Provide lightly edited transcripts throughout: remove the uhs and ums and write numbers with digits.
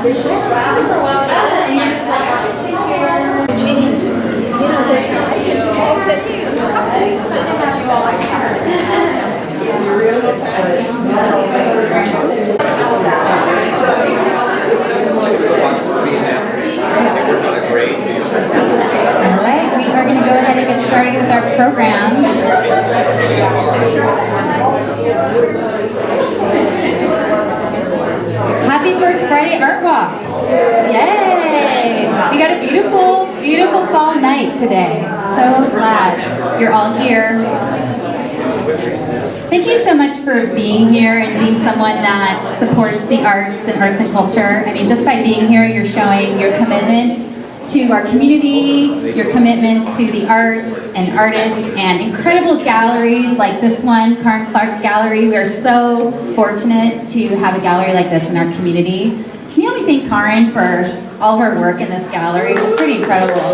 All right, we are going to go ahead and get started with our program. Happy First Friday Art Walk! Yay! We got a beautiful, beautiful fall night today. So glad you're all here. Thank you so much for being here and being someone that supports the arts and culture. I mean, just by being here, you're showing your commitment to our community, your commitment to the arts and artists and incredible galleries like this one, Karen Clark's Gallery. We are so fortunate to have a gallery like this in our community. Can you help me thank Karen for all of her work in this gallery? It's pretty incredible.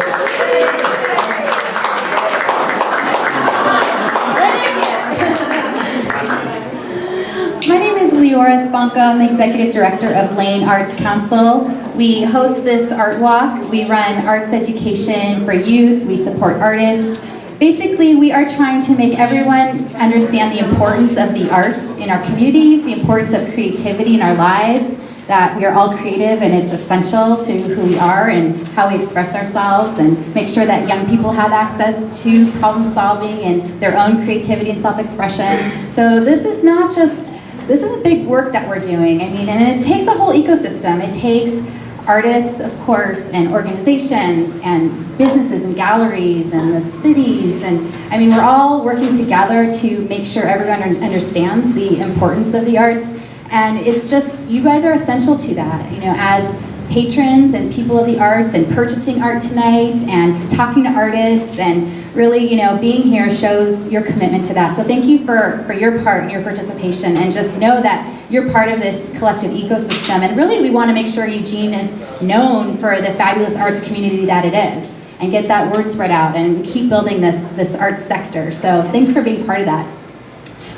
My name is Leora Sponka. I'm the Executive Director of Lane Arts Council. We host this art walk. We run arts education for youth. We support artists. Basically, we are trying to make everyone understand the importance of the arts in our communities, the importance of creativity in our lives, that we are all creative and it's essential to who we are and how we express ourselves, and make sure that young people have access to problem solving and their own creativity and self-expression. So this is a big work that we're doing. I mean, and it takes a whole ecosystem. It takes artists, of course, and organizations and businesses and galleries and the cities. And I mean, we're all working together to make sure everyone understands the importance of the arts. And it's just, you guys are essential to that, you know, as patrons and people of the arts, and purchasing art tonight and talking to artists, and really, you know, being here shows your commitment to that. So thank you for your part and your participation, and just know that you're part of this collective ecosystem. And really, we want to make sure Eugene is known for the fabulous arts community that it is, and get that word spread out and keep building this arts sector. So thanks for being part of that.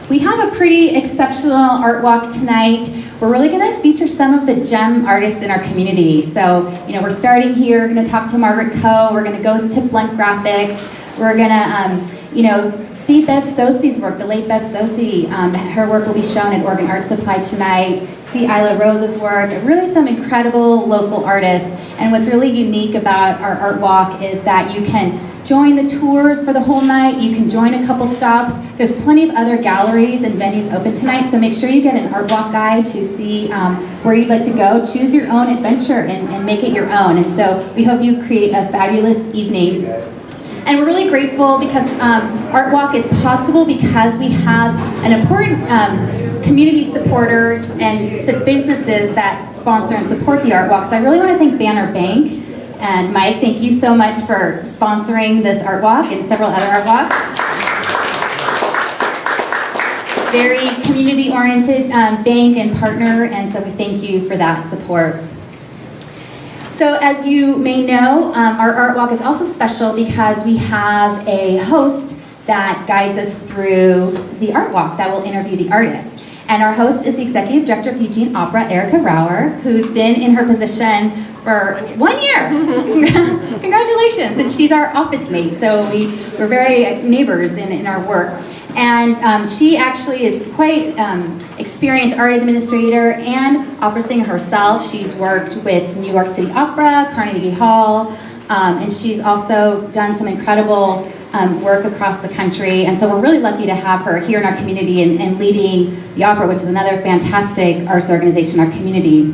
We have a pretty exceptional art walk tonight. We're really going to feature some of the gem artists in our community. So, you know, we're starting here. We're going to talk to Margaret Coe. We're going to go to Blank Graphics. We're going to, you know, see Bev Sosi's work, the late Bev Sosi. Her work will be shown at Oregon Art Supply tonight. See Isla Rose's work. Really some incredible local artists. And what's really unique about our art walk is that you can join the tour for the whole night. You can join a couple stops. There's plenty of other galleries and venues open tonight, so make sure you get an art walk guide to see where you'd like to go. Choose your own adventure and make it your own. And so we hope you create a fabulous evening. And we're really grateful because Art Walk is possible because we have an important community supporters and businesses that sponsor and support the Art Walk. So I really want to thank Banner Bank. And Mike, thank you so much for sponsoring this art walk and several other art walks. Very community-oriented bank and partner, and so we thank you for that support. So as you may know, our art walk is also special because we have a host that guides us through the art walk that will interview the artists. And our host is the Executive Director of the Eugene Opera, Erica Rauer, who's been in her position for 1 year. Congratulations. And she's our office mate, so we're very neighbors in our work. And she actually is quite experienced art administrator and opera singer herself. She's worked with New York City Opera, Carnegie Hall, and she's also done some incredible work across the country. And so we're really lucky to have her here in our community and leading the opera, which is another fantastic arts organization in our community.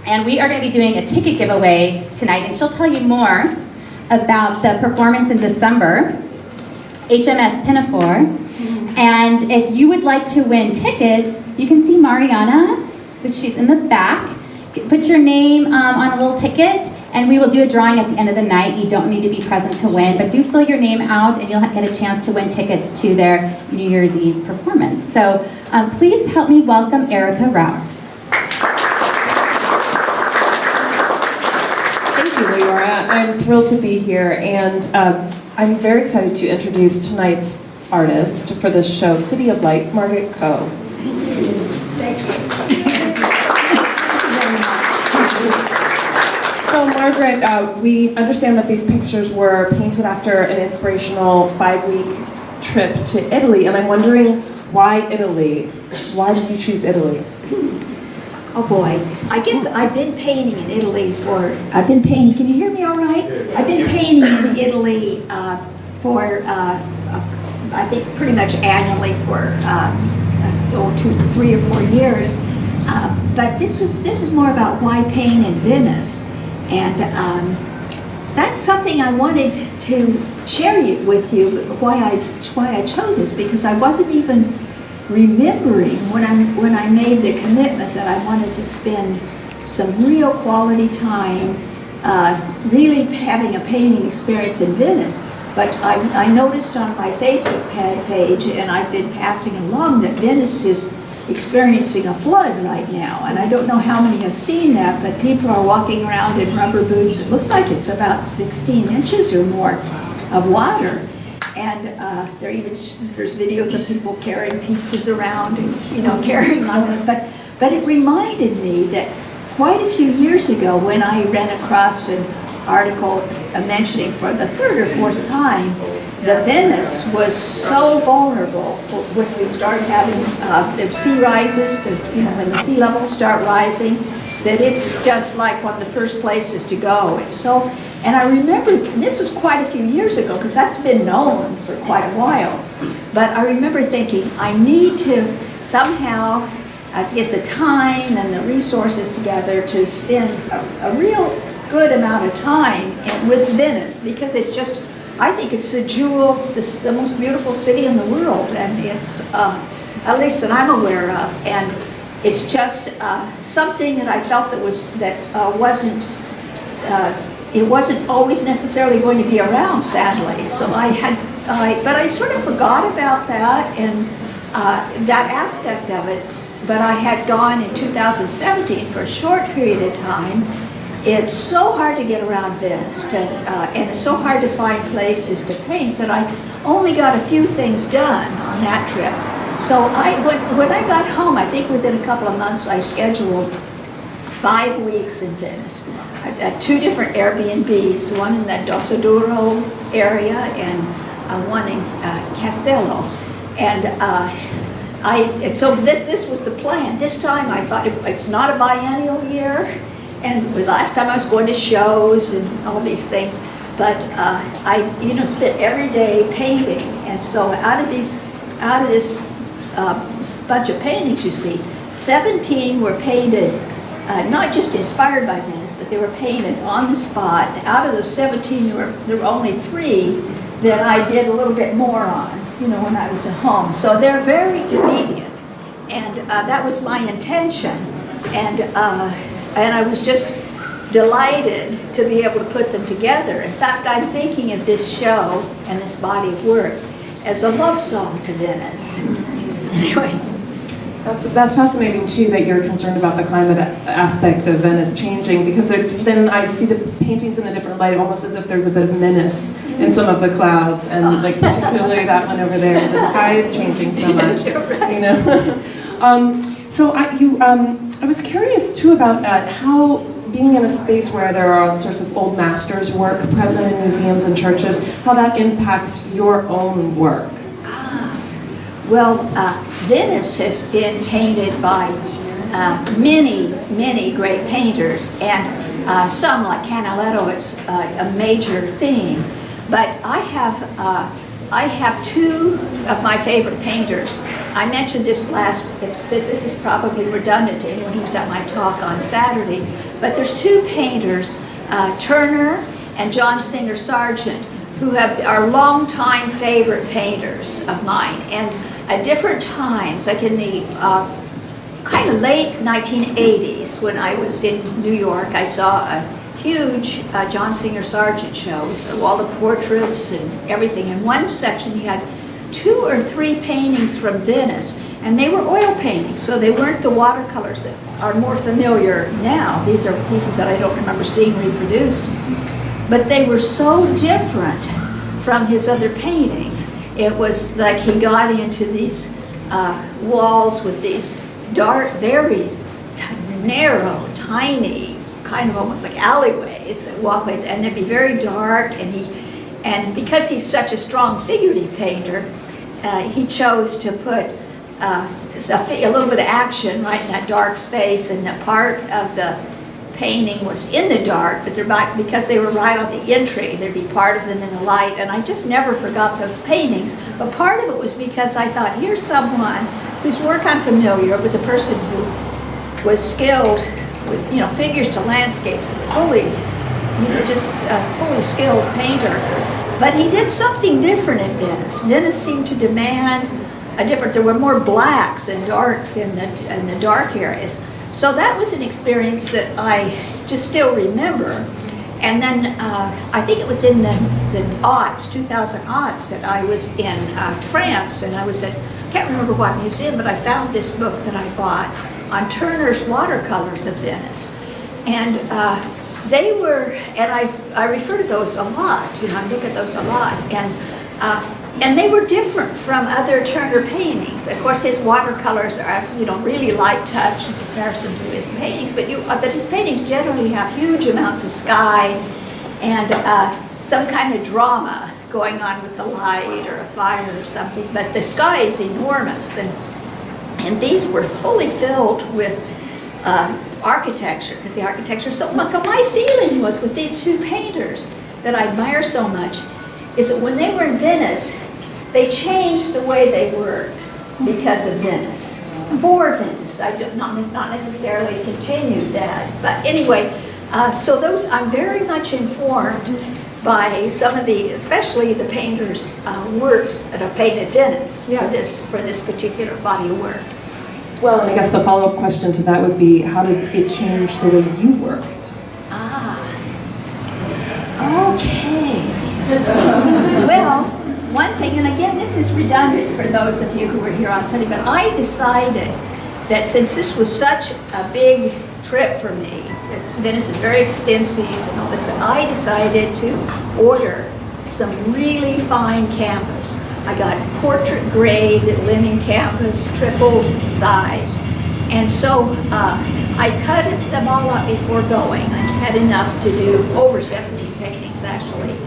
And we are going to be doing a ticket giveaway tonight, and she'll tell you more about the performance in December, HMS Pinafore. And if you would like to win tickets, you can see Mariana, which she's in the back. Put your name on a little ticket, and we will do a drawing at the end of the night. You don't need to be present to win, but do fill your name out, and you'll get a chance to win tickets to their New Year's Eve performance. So please help me welcome Erica Rauer. Thank you, Leora. I'm thrilled to be here, and I'm very excited to introduce tonight's artist for this show, City of Light, Margaret Coe. Thank you. Margaret, we understand that these pictures were painted after an inspirational 5-week trip to Italy, and I'm wondering why Italy? Why did you choose Italy? Oh boy, I guess I've been painting in Italy can you hear me all right? I've been painting in Italy for, I think pretty much annually for 3 or 4 years. But this is more about why paint in Venice. And that's something I wanted to share with you, why I chose this, because I wasn't even remembering when I made the commitment that I wanted to spend some real quality time really having a painting experience in Venice. But I noticed on my Facebook page, and I've been passing along, that Venice is experiencing a flood right now. And I don't know how many have seen that, but people are walking around in rubber boots. It looks like it's about 16 inches or more of water. And there's videos of people carrying pizzas around and, carrying on it. But it reminded me that quite a few years ago, when I ran across an article mentioning for the 3rd or 4th time that Venice was so vulnerable when we started having the sea rises, when the sea levels start rising, that it's just like one of the first places to go. And I remember, this was quite a few years ago, because that's been known for quite a while, but I remember thinking, I need to somehow get the time and the resources together to spend a real good amount of time with Venice, because it's just, I think it's a jewel, the most beautiful city in the world, and it's, at least that I'm aware of, and it's just something that I felt that it wasn't always necessarily going to be around, sadly. So but I sort of forgot about that and that aspect of it. But I had gone in 2017 for a short period of time. It's so hard to get around Venice, and it's so hard to find places to paint that I only got a few things done on that trip. So when I got home, I think within a couple of months, I scheduled 5 weeks in Venice. 2 different Airbnbs, one in the Dossoduro area and one in Castello. And so this was the plan. This time I thought it's not a biennial year, and the last time I was going to shows and all these things, but I spent every day painting. And so out of this bunch of paintings you see, 17 were painted. Not just inspired by Venice, but they were painted on the spot. Out of those 17, there were only 3 that I did a little bit more on, when I was at home. So they're very immediate, and that was my intention. And I was just delighted to be able to put them together. In fact, I'm thinking of this show and this body of work as a love song to Venice. Anyway. That's fascinating too, that you're concerned about the climate aspect of Venice changing, because then I see the paintings in a different light, almost as if there's a bit of menace in some of the clouds, and like particularly that one over there, the sky is changing so much, So I was curious too about how being in a space where there are all sorts of old masters' work present in museums and churches, how that impacts your own work. Well, Venice has been painted by many great painters, and some like Canaletto, it's a major theme. But I have 2 of my favorite painters. I mentioned this this is probably redundant to anyone who's at my talk on Saturday, but there's 2 painters, Turner and John Singer Sargent, who are longtime favorite painters of mine. And at different times, like in the kind of late 1980s, when I was in New York, I saw a huge John Singer Sargent show with all the portraits and everything. In one section, he had 2 or 3 paintings from Venice, and they were oil paintings, so they weren't the watercolors that are more familiar now. These are pieces that I don't remember seeing reproduced, but they were so different from his other paintings. It was like he got into these walls with these dark, very narrow, tiny kind of almost like alleyways, walkways, and they'd be very dark. And because he's such a strong figurative painter, he chose to put a little bit of action right in that dark space, and that part of the painting was in the dark, but because they were right on the entry, there'd be part of them in the light, and I just never forgot those paintings. But part of it was because I thought, here's someone whose work I'm familiar. It was a person who was skilled with, figures to landscapes, and fully, just a fully skilled painter. But he did something different in Venice. Venice seemed to demand there were more blacks and darks in the dark areas. So that was an experience that I just still remember. And then I think it was in the 2000 aughts, that I was in France, and I was at, I can't remember what museum, but I found this book that I bought on Turner's watercolors of Venice. And they were, and I refer to those a lot, I look at those a lot, and they were different from other Turner paintings. Of course, his watercolors are, really light touch in comparison to his paintings, but his paintings generally have huge amounts of sky and some kind of drama going on with the light or a fire or something. But the sky is enormous, and these were fully filled with architecture, because the architecture so much. So my feeling was with these two painters that I admire so much is that when they were in Venice, they changed the way they worked because of Venice. For Venice, I do not necessarily continued that, but anyway, so those, I'm very much informed by some of the, especially the painters' works that have painted Venice for this particular body of work. Well, and I guess the follow-up question to that would be, how did it change the way you worked? Okay. Well, one thing, and again, this is redundant for those of you who were here on Sunday, but I decided that since this was such a big trip for me, Venice is very expensive and all this, that I decided to order some really fine canvas. I got portrait grade linen canvas, triple size. And so I cut them all up before going. I had enough to do over 17 paintings, actually.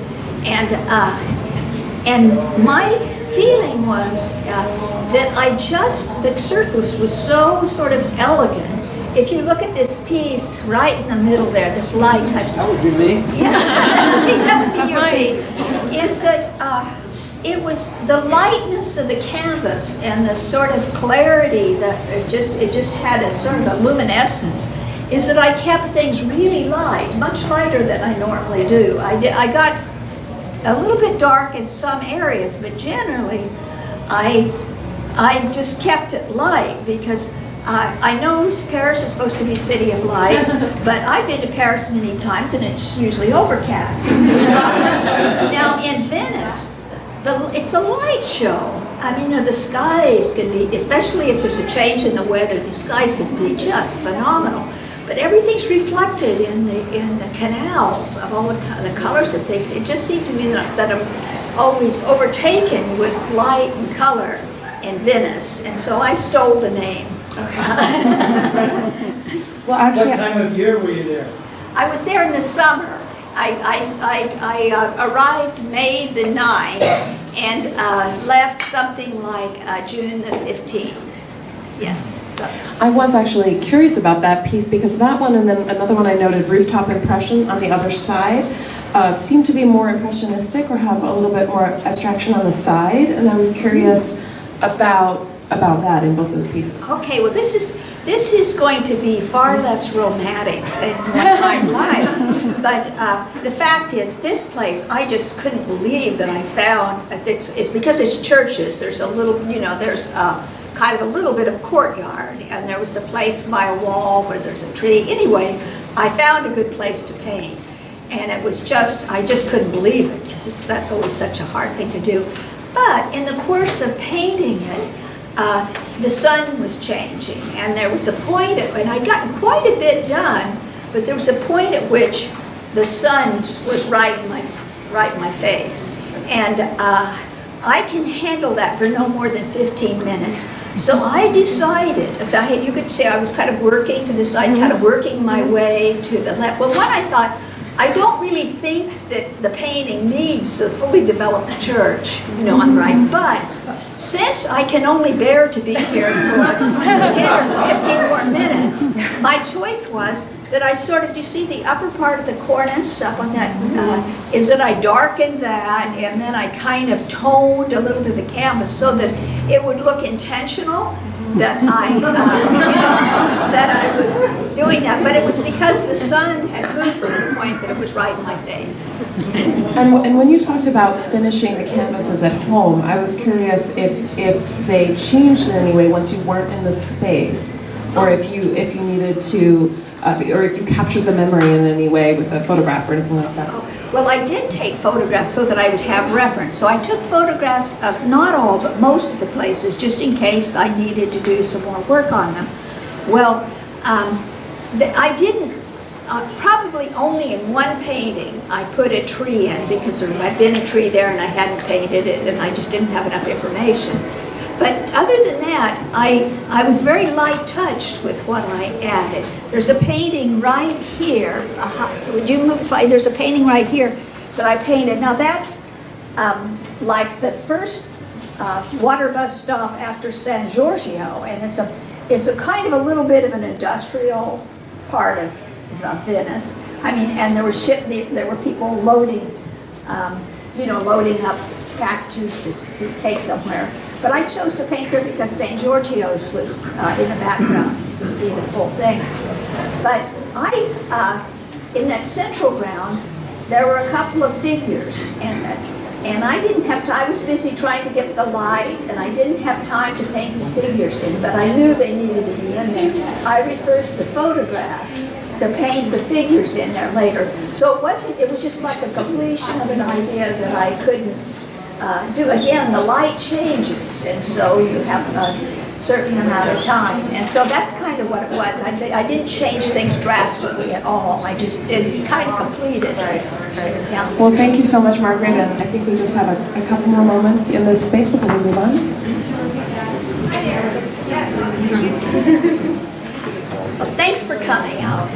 And my feeling was that the surface was so sort of elegant. If you look at this piece right in the middle there, this light touch. That would be me. Yeah, that would be your piece. Is that it was the lightness of the canvas and the sort of clarity that it just had a sort of a luminescence, is that I kept things really light, much lighter than I normally do. I got a little bit dark in some areas, but generally I just kept it light, because I know Paris is supposed to be a city of light, but I've been to Paris many times and it's usually overcast. Now in Venice, it's a light show. I mean, the skies can be, especially if there's a change in the weather, the skies can be just phenomenal. But everything's reflected in the canals of all the colors and things. It just seemed to me that I'm always overtaken with light and color in Venice, and so I stole the name. Well, actually, What time of year were you there? I was there in the summer. I arrived May the 9th and left something like June the 15th. Yes. I was actually curious about that piece, because that one and then another one I noted, Rooftop Impression, on the other side, seemed to be more impressionistic or have a little bit more abstraction on the side, and I was curious about that in both those pieces. Okay, well this is going to be far less romantic than what I like. But the fact is, this place, I just couldn't believe that I found, it's because it's churches, there's a little, there's kind of a little bit of courtyard, and there was a place by a wall where there's a tree. Anyway, I found a good place to paint. And it was just, I just couldn't believe it, because that's always such a hard thing to do. But in the course of painting it, the sun was changing, and there was a point and I'd gotten quite a bit done, but there was a point at which the sun was right in my face. And I can handle that for no more than 15 minutes. So I decided, so you could say I was kind of working to decide, kind of working my way to the left. Well, when I thought, I don't really think that the painting needs a fully developed church, on the right. But since I can only bear to be here for 10 or 15 more minutes, my choice was that I sort of, you see the upper part of the cornice up on that, is that I darkened that and then I kind of toned a little bit of the canvas so that it would look intentional that I was doing that, but it was because the sun had moved to the point that it was right in my face. And when you talked about finishing the canvases at home, I was curious if they changed in any way once you weren't in the space, or if you needed to, or if you captured the memory in any way with a photograph or anything like that. Well, I did take photographs so that I would have reference. So I took photographs of not all, but most of the places, just in case I needed to do some more work on them. Well, I didn't, probably only in one painting I put a tree in because there had been a tree there and I hadn't painted it and I just didn't have enough information. But other than that, I was very light touched with what I added. There's a painting right here. Would you move a slide? There's a painting right here that I painted. Now that's like the first water bus stop after San Giorgio, and it's a kind of a little bit of an industrial part of Venice. I mean, and there were people loading, loading up packages just to take somewhere. But I chose to paint there because St. Giorgio's was in the background to see the full thing. But in that central ground, there were a couple of figures, and I didn't have time. I was busy trying to get the light, and I didn't have time to paint the figures in, but I knew they needed to be in there. I referred to the photographs to paint the figures in there later. So it was just like a completion of an idea that I couldn't do. Again, the light changes, and so you have a certain amount of time. And so that's kind of what it was. I didn't change things drastically at all. I just did kind of completed. Well, thank you so much, Margaret, and I think we just have a couple more moments in this space before we move on. Well, thanks for coming out.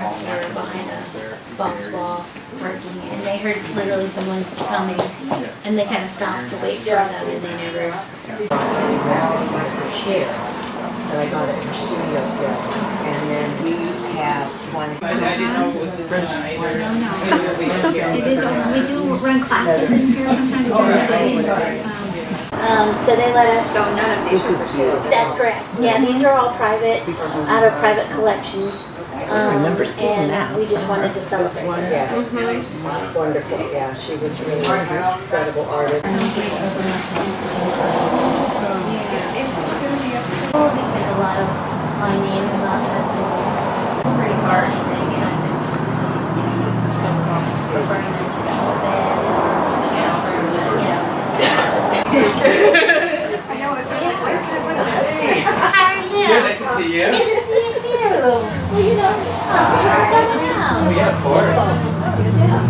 We were behind a boss wall working, and they heard literally someone coming, and they kind of stopped to wait for them, and they never. Chair that I got at her studio sales, and then we have one. No. It is, we do run classes here sometimes during the day. So they let us. So none of these is beautiful. That's correct. Yeah, these are all private, out of private collections. I remember seeing and that. we just wanted to celebrate. Yes, wonderful, yeah, she was really an incredible artist. Because a lot of my name is on the pretty hard thing, and I've been referring them to the whole bed, How are you? Good, nice to see you. Good to see you too. Well, thanks for coming out. Yeah, of course. Yeah,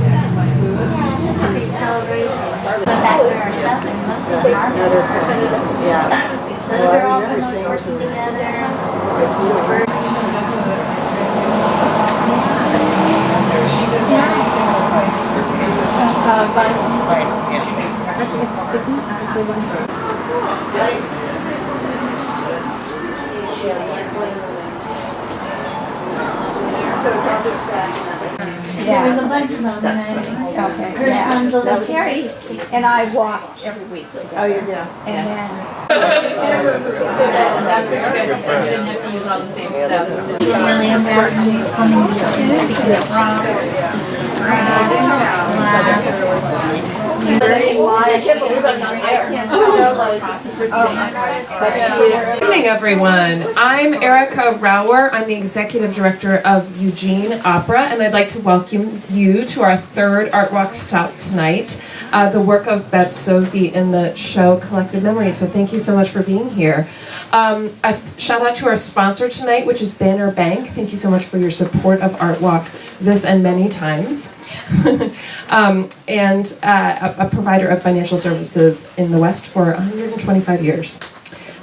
such a big celebration. Went back to our stuff and most of them are. Those are all from us working together. There was a bunch of them, and her son's a little Carrie. And I walk every week. Oh, you do? And then Really embarrassing. Coming Good evening, everyone. I'm Erica Rauer. I'm the Executive Director of Eugene Opera, and I'd like to welcome you to our third Art Walk stop tonight, the work of Bev Sozi in the show Collected Memories. So thank you so much for being here. A shout out to our sponsor tonight, which is Banner Bank. Thank you so much for your support of Art Walk this and many times. And a provider of financial services in the West for 125 years.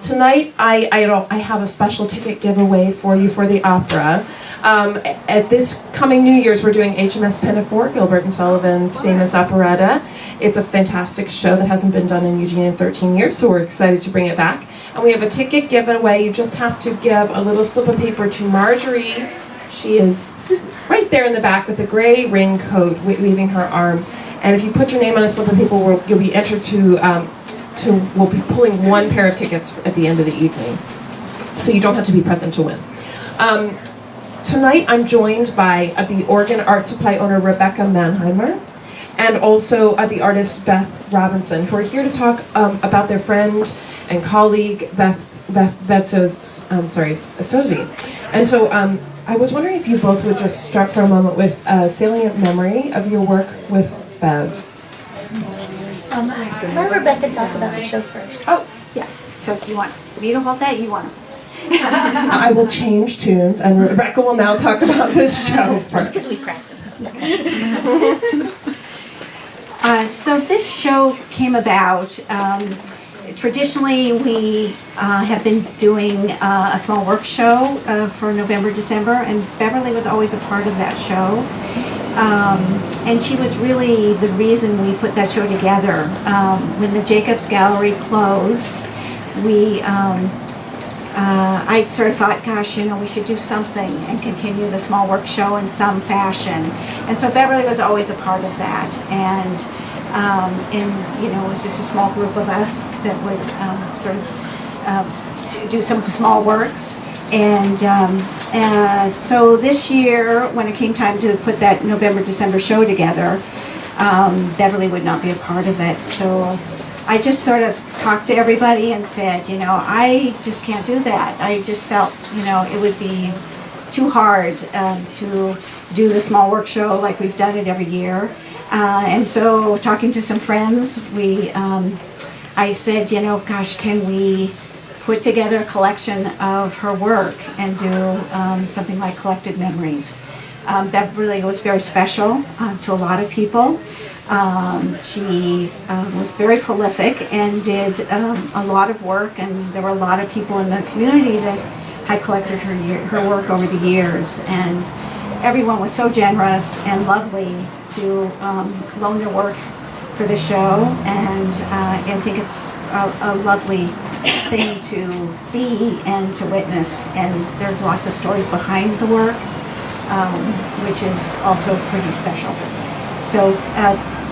Tonight, I have a special ticket giveaway for you for the opera. At this coming New Year's, we're doing HMS Pinafore, Gilbert and Sullivan's famous operetta. It's a fantastic show that hasn't been done in Eugene in 13 years, so we're excited to bring it back. And we have a ticket giveaway. You just have to give a little slip of paper to Marjorie. She is right there in the back with a gray raincoat waving her arm. And if you put your name on a slip of paper, you'll be entered we'll be pulling one pair of tickets at the end of the evening. So you don't have to be present to win. Tonight I'm joined by the Oregon Art Supply owner Rebecca Mannheimer and also the artist Beth Robinson, who are here to talk about their friend and colleague Beth Sozi. And so I was wondering if you both would just start for a moment with a salient memory of your work with Bev. Let Rebecca talk about the show first. oh yeah. So do you want me to hold that? You want? I will change tunes, and Rebecca will now talk about this show first. Because we practiced. So this show came about. Traditionally, we have been doing a small work show for November, December, and Beverly was always a part of that show. And she was really the reason we put that show together. When the Jacobs Gallery closed, I sort of thought, gosh, we should do something and continue the small work show in some fashion. And so Beverly was always a part of that. And it was just a small group of us that would do some small works. And so this year, when it came time to put that November, December show together, Beverly would not be a part of it. So I just sort of talked to everybody and said, I just can't do that. I just felt, it would be too hard to do the small work show like we've done it every year. And so talking to some friends, I said, gosh, can we put together a collection of her work and do something like Collected Memories. That really was very special to a lot of people. She was very prolific and did a lot of work, and there were a lot of people in the community that had collected her work over the years. And everyone was so generous and lovely to loan their work for the show, and I think it's a lovely thing to see and to witness. And there's lots of stories behind the work, which is also pretty special. So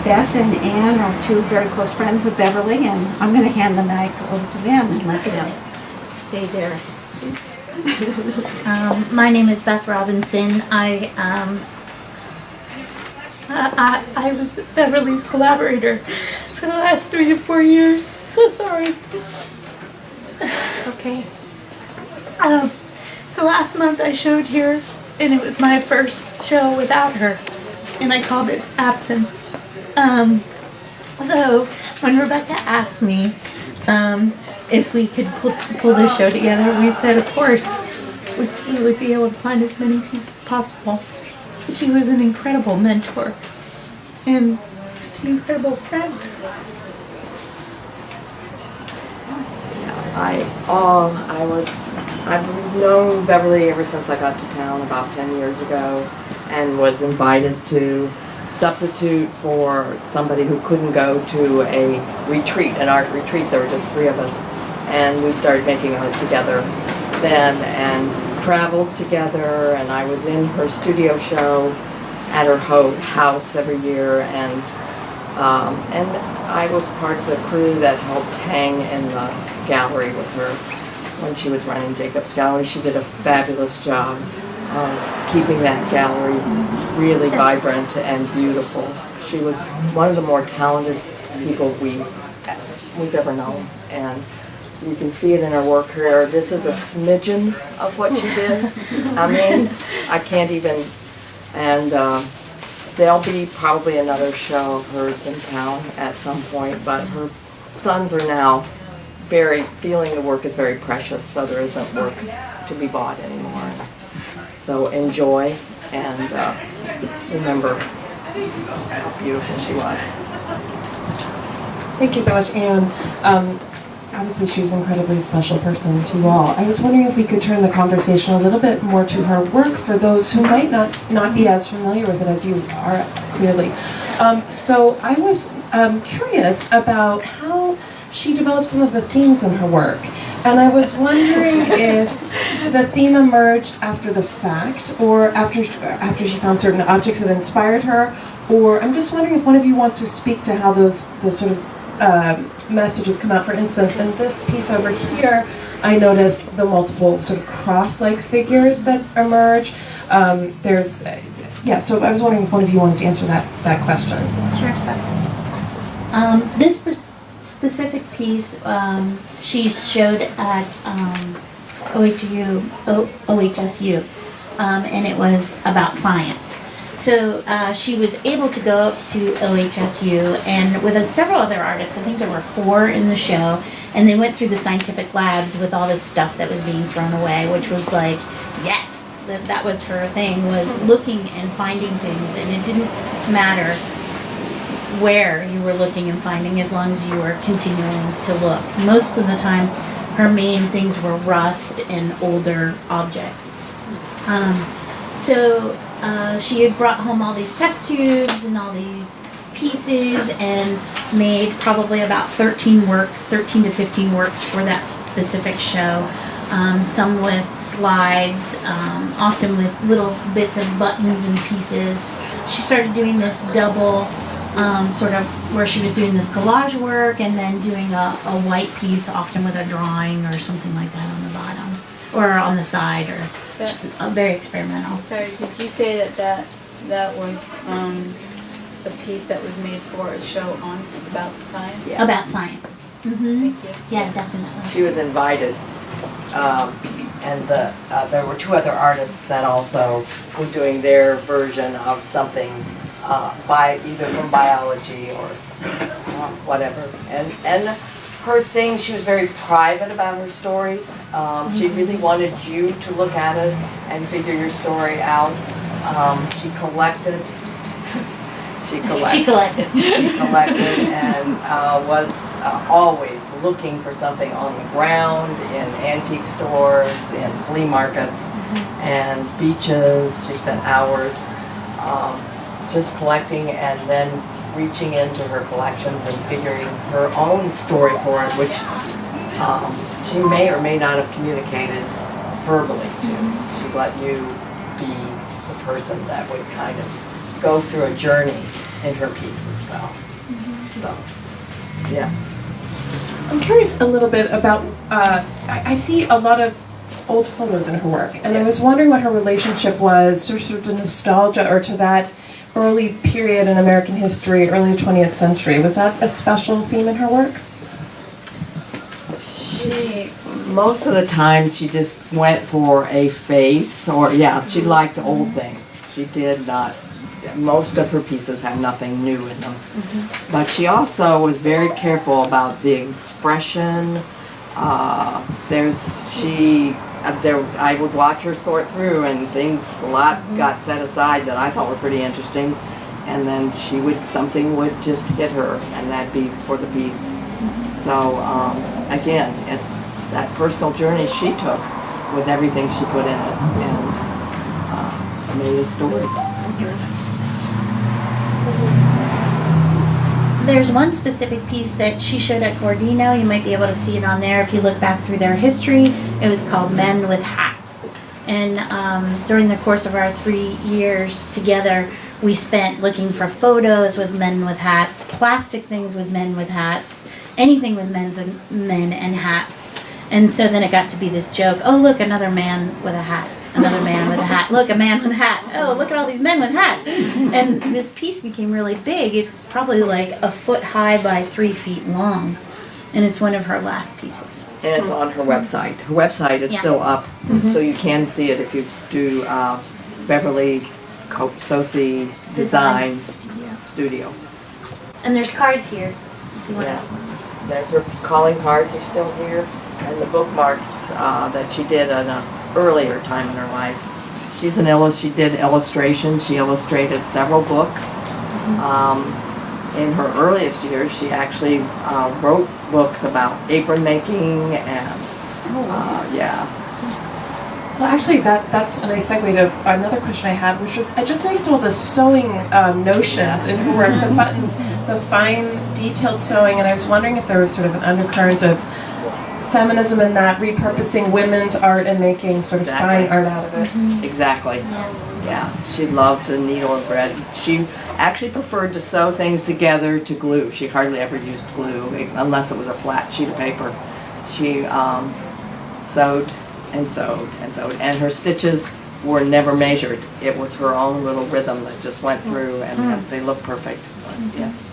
Beth and Ann are two very close friends of Beverly, and I'm going to hand the mic over to them and let them say their. My name is Beth Robinson. I was Beverly's collaborator for the last 3 to 4 years. So sorry. Okay. So last month I showed here, and it was my first show without her, and I called it Absent. So when Rebecca asked me if we could pull this show together, we said, of course, we would be able to find as many pieces as possible. She was an incredible mentor and just an incredible friend. I've known Beverly ever since I got to town about 10 years ago, and was invited to substitute for somebody who couldn't go to a retreat, an art retreat. There were just 3 of us, and we started making art together then and traveled together, and I was in her studio show at her house every year, and I was part of the crew that helped hang in the gallery with her when she was running Jacob's Gallery. She did a fabulous job of keeping that gallery really vibrant and beautiful. She was one of the more talented people we've ever known, and you can see it in her work here. This is a smidgen of what she did. I mean, I can't even, and there'll be probably another show of hers in town at some point, but her sons are now feeling the work is very precious, so there isn't work to be bought anymore. So enjoy, and remember how beautiful she was. Thank you so much, Anne. Obviously, she was an incredibly special person to you all. I was wondering if we could turn the conversation a little bit more to her work for those who might not be as familiar with it as you are, clearly. So I was curious about how she developed some of the themes in her work. And I was wondering if the theme emerged after the fact, or after she found certain objects that inspired her, or I'm just wondering if one of you wants to speak to how those sort of messages come out. For instance, in this piece over here, I noticed the multiple sort of cross-like figures that emerge. So I was wondering if one of you wanted to answer that question. Sure. This specific piece she showed at OHSU, and it was about science. So she was able to go up to OHSU and with several other artists, I think there were 4 in the show, and they went through the scientific labs with all this stuff that was being thrown away, which was like, yes, that was her thing, was looking and finding things, and it didn't matter where you were looking and finding as long as you were continuing to look. Most of the time, her main things were rust and older objects. She had brought home all these test tubes and all these pieces and made probably about 13 to 15 works for that specific show. Some with slides, often with little bits of buttons and pieces. She started doing this double sort of where she was doing this collage work and then doing a white piece, often with a drawing or something like that on the bottom or on the side, or very experimental. Sorry, did you say that was a piece that was made for a show about science? Yes. About science. Mm-hmm. Thank you. Yeah, definitely. She was invited, and there were 2 other artists that also were doing their version of something either from biology or whatever. And her thing, she was very private about her stories. She really wanted you to look at it and figure your story out. She collected and was always looking for something on the ground, in antique stores, in flea markets, and beaches. She spent hours just collecting and then reaching into her collections and figuring her own story for it, which she may or may not have communicated verbally to. She let you be the person that would kind of go through a journey in her piece as well. So, yeah. I'm curious a little bit about, I see a lot of old photos in her work, and I was wondering what her relationship was to sort of nostalgia or to that early period in American history, early 20th century. Was that a special theme in her work? Most of the time she just went for a face, or she liked old things. She did not, most of her pieces have nothing new in them. But she also was very careful about the expression. I would watch her sort through, and a lot got set aside that I thought were pretty interesting, and then something would just hit her, and that'd be for the piece. So again, it's that personal journey she took with everything she put in it, and made a story. There's one specific piece that she showed at Gordino. You might be able to see it on there if you look back through their history. It was called Men with Hats. And during the course of our 3 years together, we spent looking for photos with men with hats, plastic things with men with hats, anything with men and hats. And so then it got to be this joke, oh, look, another man with a hat. Another man with a hat. Look, a man with a hat. Oh, look at all these men with hats. And this piece became really big. It's probably like a foot high by 3 feet long. And it's one of her last pieces. And it's on her website. Her website is still up, so you can see it if you do Beverly Sosi Design Studio. And there's cards here. If you want to. There's her calling cards are still here, and the bookmarks that she did at an earlier time in her life. She did illustration. She illustrated several books. In her earliest years, she actually wrote books about apron making and Well, actually, that's a nice segue to another question I had, which was I just noticed all the sewing notions in her work, the buttons, the fine, detailed sewing, and I was wondering if there was sort of an undercurrent of feminism in that, repurposing women's art and making sort of fine art out of it. Exactly. Yeah, she loved the needle and thread. She actually preferred to sew things together to glue. She hardly ever used glue, unless it was a flat sheet of paper. She sewed and sewed and sewed, and her stitches were never measured. It was her own little rhythm that just went through, and they look perfect. But yes.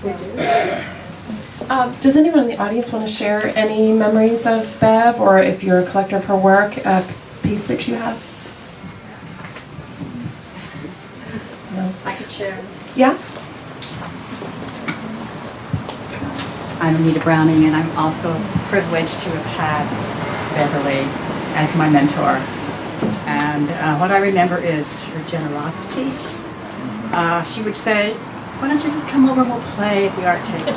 Does anyone in the audience want to share any memories of Bev, or if you're a collector of her work, a piece that you have? No. I could share. Yeah? I'm Anita Browning, and I'm also privileged to have had Beverly as my mentor. And what I remember is her generosity. She would say, why don't you just come over and we'll play at the art table?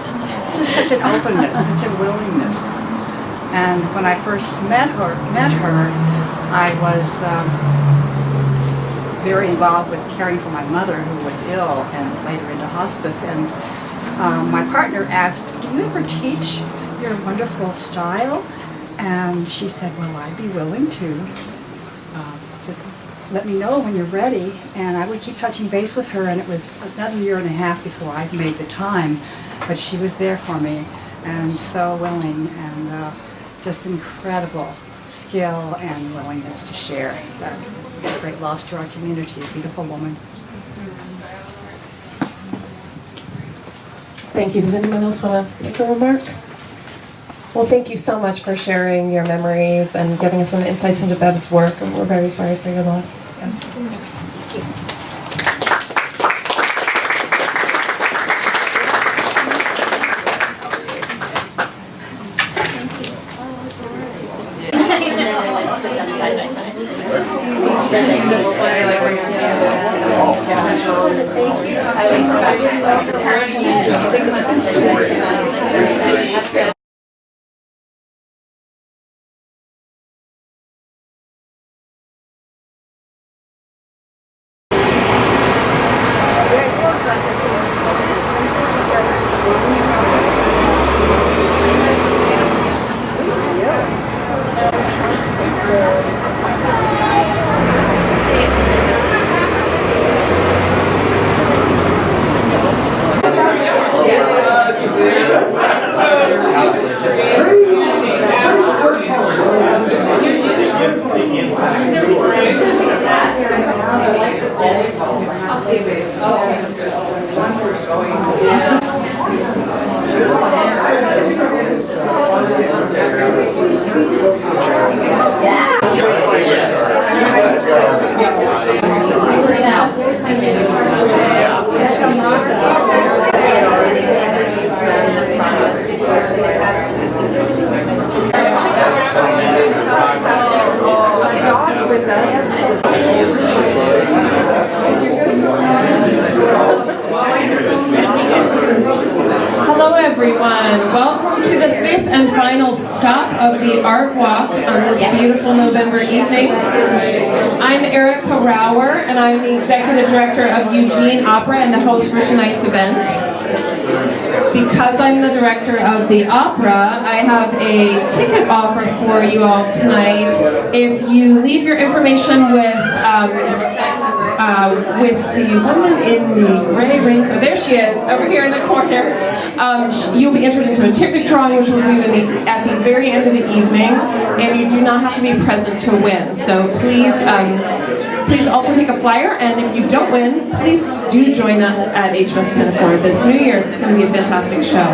Just such an openness, such a willingness. And when I first met her, I was very involved with caring for my mother, who was ill and later into hospice. And my partner asked, do you ever teach your wonderful style? And she said, well, I'd be willing to. Just let me know when you're ready. And I would keep touching base with her, and it was another year and a half before I made the time. But she was there for me, and so willing, and just incredible skill and willingness to share. So, a great loss to our community, a beautiful woman. Thank you. Does anyone else want to make a remark? Well, thank you so much for sharing your memories and giving us some insights into Bev's work, and we're very sorry for your loss. Yeah. Hello everyone, welcome to the fifth and final stop of the Art Walk on this beautiful November evening. I'm Erica Rauer and I'm the Executive Director of Eugene Opera and the host for tonight's event. Because I'm the director of the opera, I have a ticket offer for you all tonight. If you leave your information with the woman in the gray raincoat, there she is, over here in the corner, you'll be entered into a ticket drawing, which we'll do at the very end of the evening, and you do not have to be present to win. So please also take a flyer, and if you don't win, please do join us at HMS Pinafore this New Year's. It's going to be a fantastic show.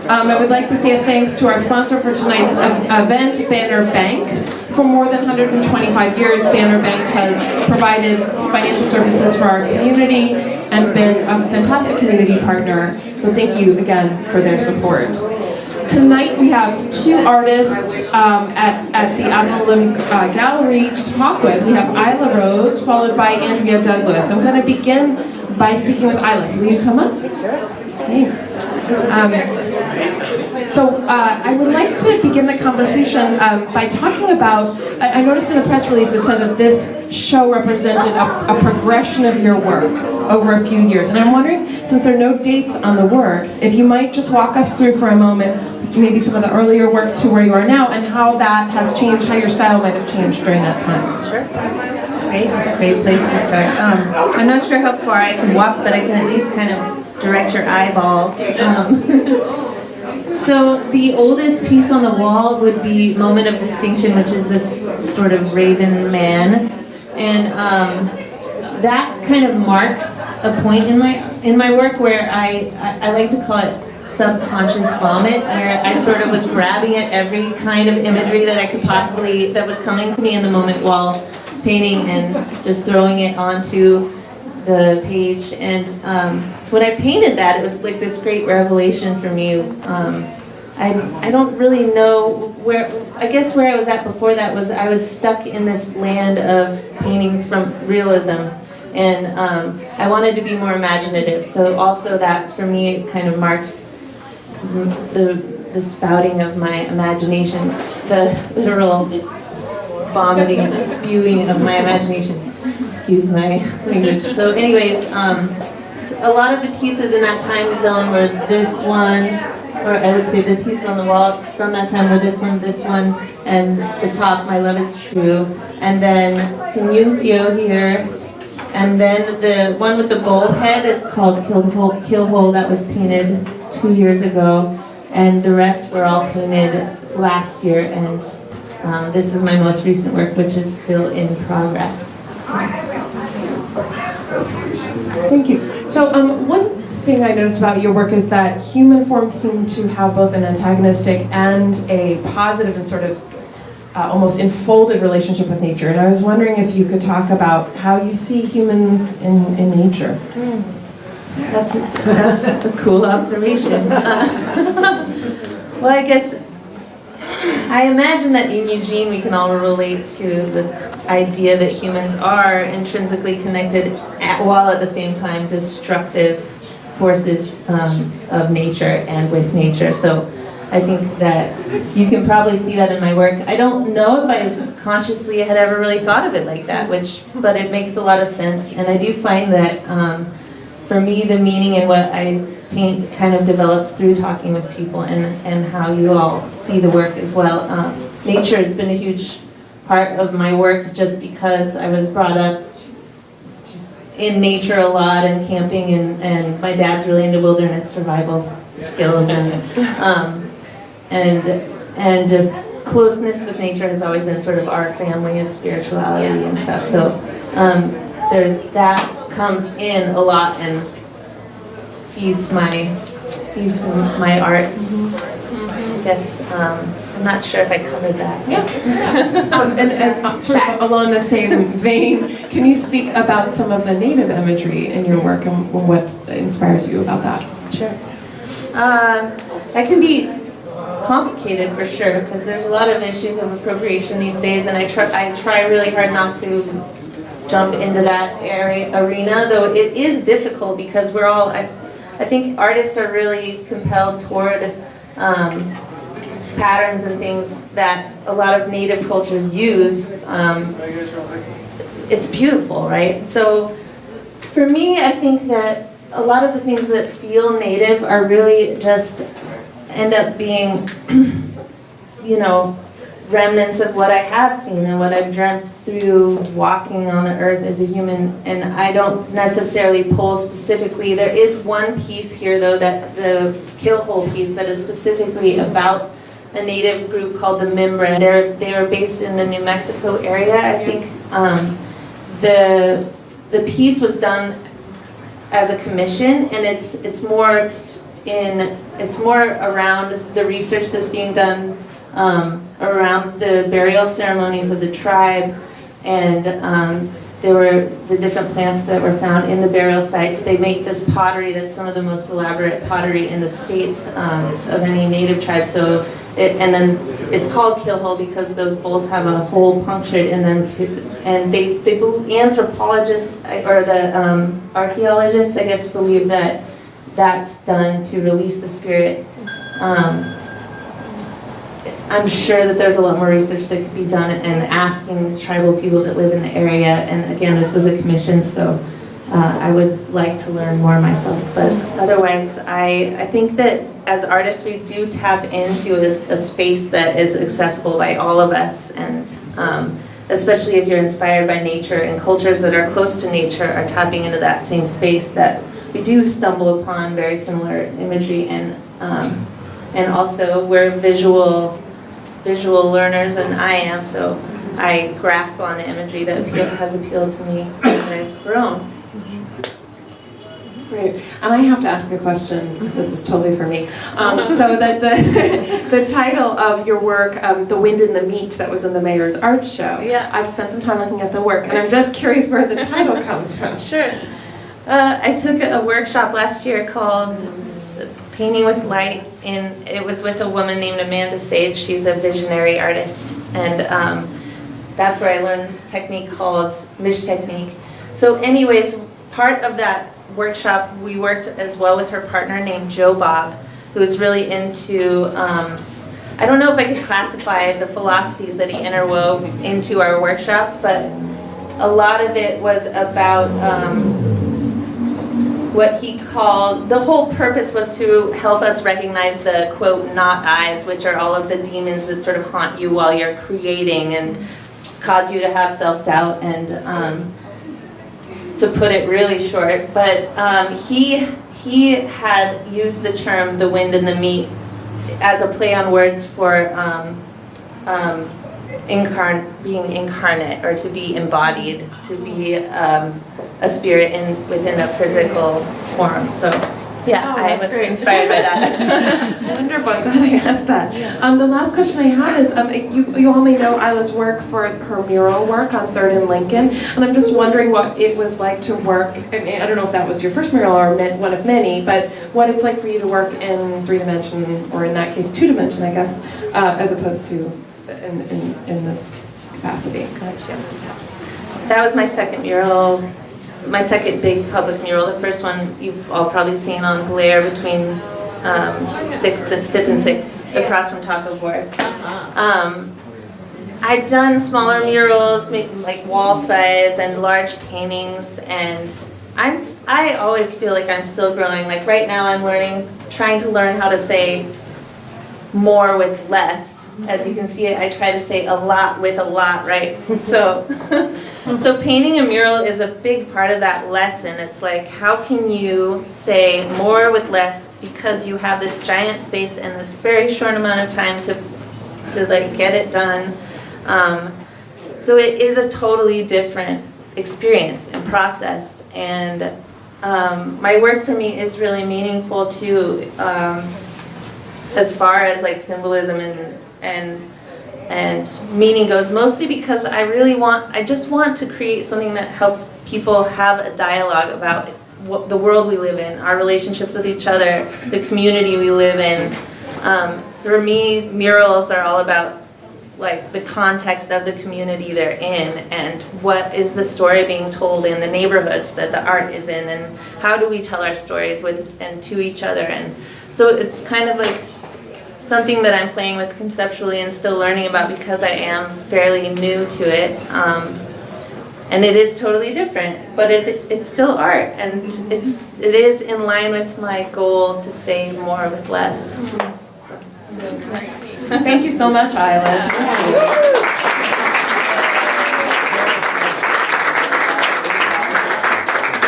I would like to say a thanks to our sponsor for tonight's event, Banner Bank. For more than 125 years, Banner Bank has provided financial services for our community and been a fantastic community partner. So thank you again for their support. Tonight we have two artists at the Admiral Gallery to talk with. We have Isla Rose, followed by Andrea Douglas. I'm going to begin by speaking with Isla. So will you come up? Thanks. I would like to begin the conversation by talking about, I noticed in the press release it said that this show represented a progression of your work over a few years. And I'm wondering, since there are no dates on the works, if you might just walk us through for a moment maybe some of the earlier work to where you are now and how that has changed, how your style might have changed during that time. Sure. Great place to start. I'm not sure how far I can walk, but I can at least kind of direct your eyeballs. So the oldest piece on the wall would be Moment of Distinction, which is this sort of raven man. And that kind of marks a point in my work where I like to call it subconscious vomit, where I sort of was grabbing at every kind of imagery that I could possibly, that was coming to me in the moment while painting and just throwing it onto the page. And when I painted that, it was like this great revelation for me. I don't really know where, I guess where I was at before that was I was stuck in this land of painting from realism, and I wanted to be more imaginative. So also that for me kind of marks the spouting of my imagination, the literal vomiting and spewing of my imagination. Excuse my language. So anyways, a lot of the pieces in that time zone were this one, or I would say the pieces on the wall from that time were this one, and the top, My Love Is True, and then Conjunctio here, and then the one with the bowl head, it's called Kill Hole, that was painted 2 years ago, and the rest were all painted last year, and this is my most recent work, which is still in progress. Thank you. So one thing I noticed about your work is that human forms seem to have both an antagonistic and a positive and sort of almost enfolded relationship with nature. And I was wondering if you could talk about how you see humans in nature. That's a cool observation. Well, I guess I imagine that in Eugene we can all relate to the idea that humans are intrinsically connected while at the same time destructive forces of nature and with nature. So I think that you can probably see that in my work. I don't know if I consciously had ever really thought of it like that, but it makes a lot of sense. And I do find that for me, the meaning in what I paint kind of develops through talking with people and how you all see the work as well. Nature has been a huge part of my work just because I was brought up in nature a lot and camping, and my dad's really into wilderness survival skills and just closeness with nature has always been sort of our family's spirituality and stuff. So that comes in a lot and feeds my art. I guess I'm not sure if I covered that. And sort of along the same vein, can you speak about some of the native imagery in your work and what inspires you about that? Sure. That can be complicated for sure because there's a lot of issues of appropriation these days, and I try really hard not to jump into that arena, though it is difficult because we're all, I think artists are really compelled toward patterns and things that a lot of native cultures use. It's beautiful, right? So for me, I think that a lot of the things that feel native are really just end up being, remnants of what I have seen and what I've dreamt through walking on the earth as a human, and I don't necessarily pull specifically. There is one piece here, though, that the Killhole piece that is specifically about a native group called the Mimbra. They are based in the New Mexico area. I think the piece was done as a commission, and it's more around the research that's being done around the burial ceremonies of the tribe, and there were the different plants that were found in the burial sites. They make this pottery that's some of the most elaborate pottery in the States of any native tribe. So, and then it's called Killhole because those bowls have a hole punctured in them too. And they anthropologists or the archaeologists, I guess, believe that that's done to release the spirit. I'm sure that there's a lot more research that could be done and asking tribal people that live in the area. And again, this was a commission, so I would like to learn more myself. But otherwise, I think that as artists, we do tap into a space that is accessible by all of us. And especially if you're inspired by nature, and cultures that are close to nature are tapping into that same space, that we do stumble upon very similar imagery. And also we're visual learners, and I am, so I grasp on imagery that has appealed to me as I've grown. Great. And I have to ask a question. This is totally for me. So that the title of your work, The Wind and the Meat, that was in the Mayor's Art Show. Yeah. I've spent some time looking at the work, and I'm just curious where the title comes from. Sure. I took a workshop last year called Painting with Light, and it was with a woman named Amanda Sage. She's a visionary artist, and that's where I learned this technique called Mish technique. So anyways, part of that workshop, we worked as well with her partner named Joe Bob, who is really into, I don't know if I could classify the philosophies that he interwove into our workshop, but a lot of it was about what he called, the whole purpose was to help us recognize the, quote, not eyes, which are all of the demons that sort of haunt you while you're creating and cause you to have self-doubt, and to put it really short. But he had used the term the wind and the meat as a play on words for being incarnate, or to be embodied, to be a spirit within a physical form. So yeah, I was inspired by that. Wonderful. I'm glad I asked that. The last question I have is, you all may know Isla's work for her mural work on 3rd and Lincoln, and I'm just wondering what it was like to work, I mean, I don't know if that was your first mural or one of many, but what it's like for you to work in 3-dimension, or in that case 2-dimension, I guess, as opposed to in this capacity. Gotcha. That was my second mural, my second big public mural. The first one you've all probably seen on Blair between 5th and 6th, across from Taco Board. I've done smaller murals, maybe like wall size and large paintings, and I always feel like I'm still growing. Like right now I'm trying to learn how to say more with less. As you can see, I try to say a lot with a lot, right? So, so painting a mural is a big part of that lesson. It's like, how can you say more with less because you have this giant space and this very short amount of time to like get it done. So it is a totally different experience and process, and my work for me is really meaningful too, as far as like symbolism and meaning goes, mostly because I just want to create something that helps people have a dialogue about the world we live in, our relationships with each other, the community we live in. For me, murals are all about like the context of the community they're in, and what is the story being told in the neighborhoods that the art is in, and how do we tell our stories with and to each other. And so it's kind of like something that I'm playing with conceptually and still learning about because I am fairly new to it. And it is totally different, but it's still art, and it is in line with my goal to say more with less. So, Thank you so much, Isla.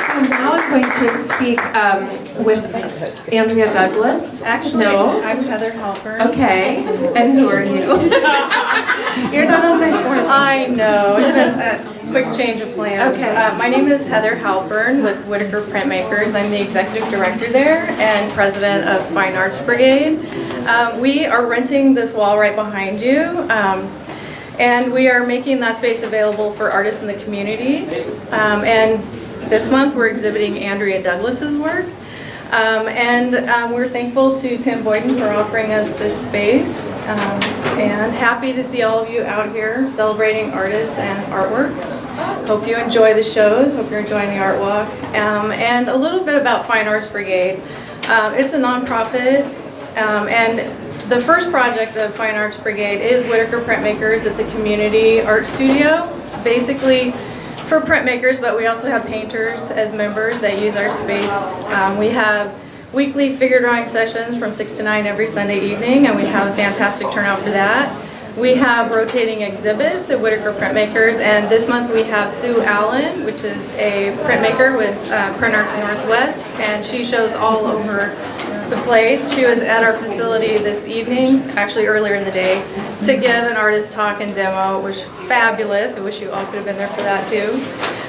So now I'm going to speak with Andrea Douglas. Actually, No. I'm Heather Halpern. Okay, and who are you? You're not on my form. I know, isn't it a quick change of plans? Okay. My name is Heather Halpern with Whitaker Printmakers. I'm the executive director there and president of Fine Arts Brigade. We are renting this wall right behind you, and we are making that space available for artists in the community. And this month we're exhibiting Andrea Douglas's work. And we're thankful to Tim Boyden for offering us this space, and happy to see all of you out here celebrating artists and artwork. Hope you enjoy the shows, hope you're enjoying the art walk. And a little bit about Fine Arts Brigade. It's a nonprofit, and the first project of Fine Arts Brigade is Whitaker Printmakers. It's a community art studio, basically for printmakers, but we also have painters as members that use our space. We have weekly figure drawing sessions from 6 to 9 every Sunday evening, and we have a fantastic turnout for that. We have rotating exhibits at Whitaker Printmakers, and this month we have Sue Allen, which is a printmaker with Print Arts Northwest, and she shows all over the place. She was at our facility this evening, actually earlier in the day, to give an artist talk and demo. It was fabulous. I wish you all could have been there for that too.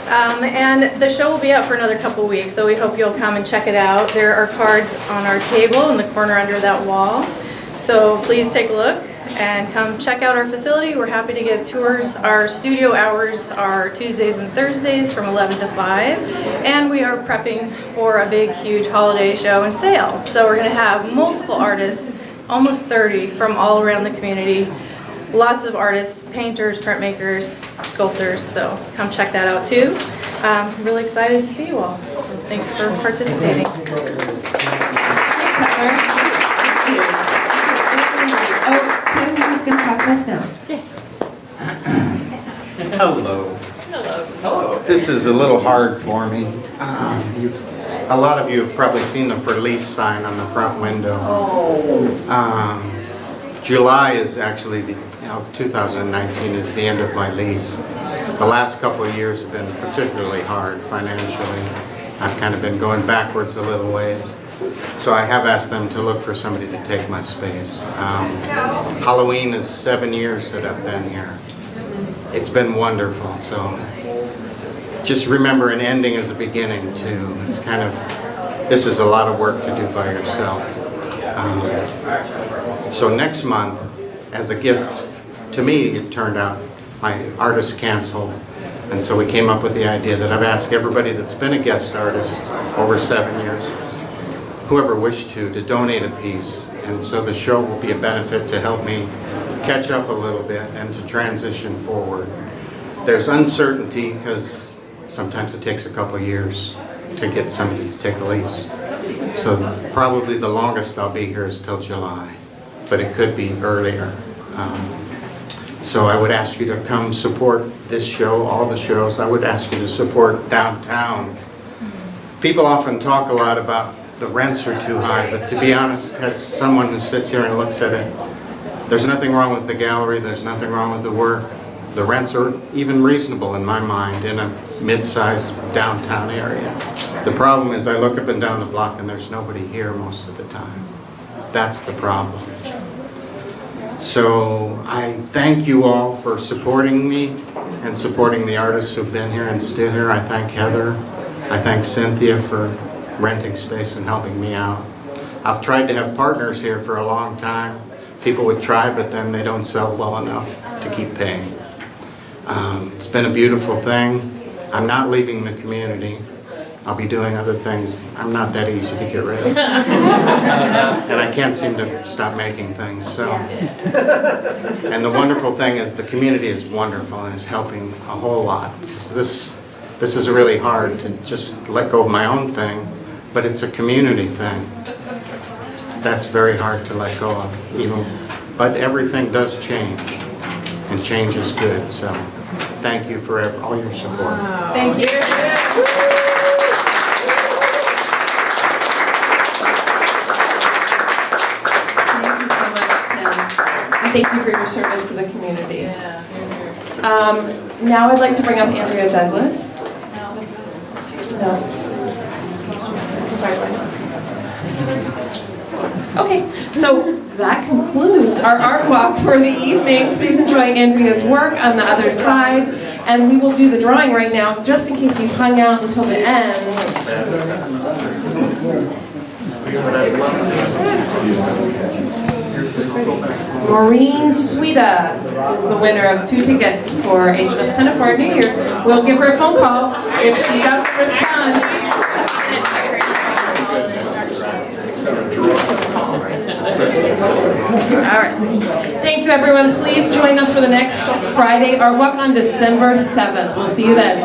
And the show will be out for another couple weeks, so we hope you'll come and check it out. There are cards on our table in the corner under that wall, so please take a look and come check out our facility. We're happy to give tours. Our studio hours are Tuesdays and Thursdays from 11 to 5, and we are prepping for a big, huge holiday show and sale. So we're going to have multiple artists, almost 30 from all around the community. Lots of artists, painters, printmakers, sculptors, so come check that out too. I'm really excited to see you all. So thanks for participating. Oh, Tim's going to talk to us now. Hello. Hello. This is a little hard for me. A lot of you have probably seen the for lease sign on the front window. July is actually of 2019 is the end of my lease. The last couple of years have been particularly hard financially. I've kind of been going backwards a little ways. So I have asked them to look for somebody to take my space. Halloween is 7 years that I've been here. It's been wonderful. So just remember an ending is a beginning too. It's kind of, this is a lot of work to do by yourself. So next month, as a gift to me, it turned out my artist canceled. And so we came up with the idea that I've asked everybody that's been a guest artist over 7 years, whoever wished to donate a piece. And so the show will be a benefit to help me catch up a little bit and to transition forward. There's uncertainty because sometimes it takes a couple of years to get somebody to take a lease. So probably the longest I'll be here is till July, but it could be earlier. So I would ask you to come support this show, all the shows. I would ask you to support downtown People often talk a lot about the rents are too high, but to be honest, as someone who sits here and looks at it, there's nothing wrong with the gallery, there's nothing wrong with the work. The rents are even reasonable in my mind in a mid-sized downtown area. The problem is I look up and down the block and there's nobody here most of the time. That's the problem. So I thank you all for supporting me and supporting the artists who've been here and still here. I thank Heather. I thank Cynthia for renting space and helping me out. I've tried to have partners here for a long time. People would try, but then they don't sell well enough to keep paying. It's been a beautiful thing. I'm not leaving the community. I'll be doing other things. I'm not that easy to get rid of. And I can't seem to stop making things, so. And the wonderful thing is the community is wonderful and is helping a whole lot. Because this is really hard to just let go of my own thing, but it's a community thing. That's very hard to let go of, even. But everything does change, and change is good, so thank you for all your support. Thank you. Thank you for your service to the community. Now I'd like to bring up Andrea Douglas. No. Sorry, why not? Okay, so that concludes our art walk for the evening. Please enjoy Andrea's work on the other side. And we will do the drawing right now, just in case you've hung out until the end. Maureen Suida is the winner of 2 tickets for HMS Pinafore New Year's. We'll give her a phone call if she doesn't respond. All right. Thank you, everyone. Please join us for the next Friday Art Walk on December 7th. We'll see you then.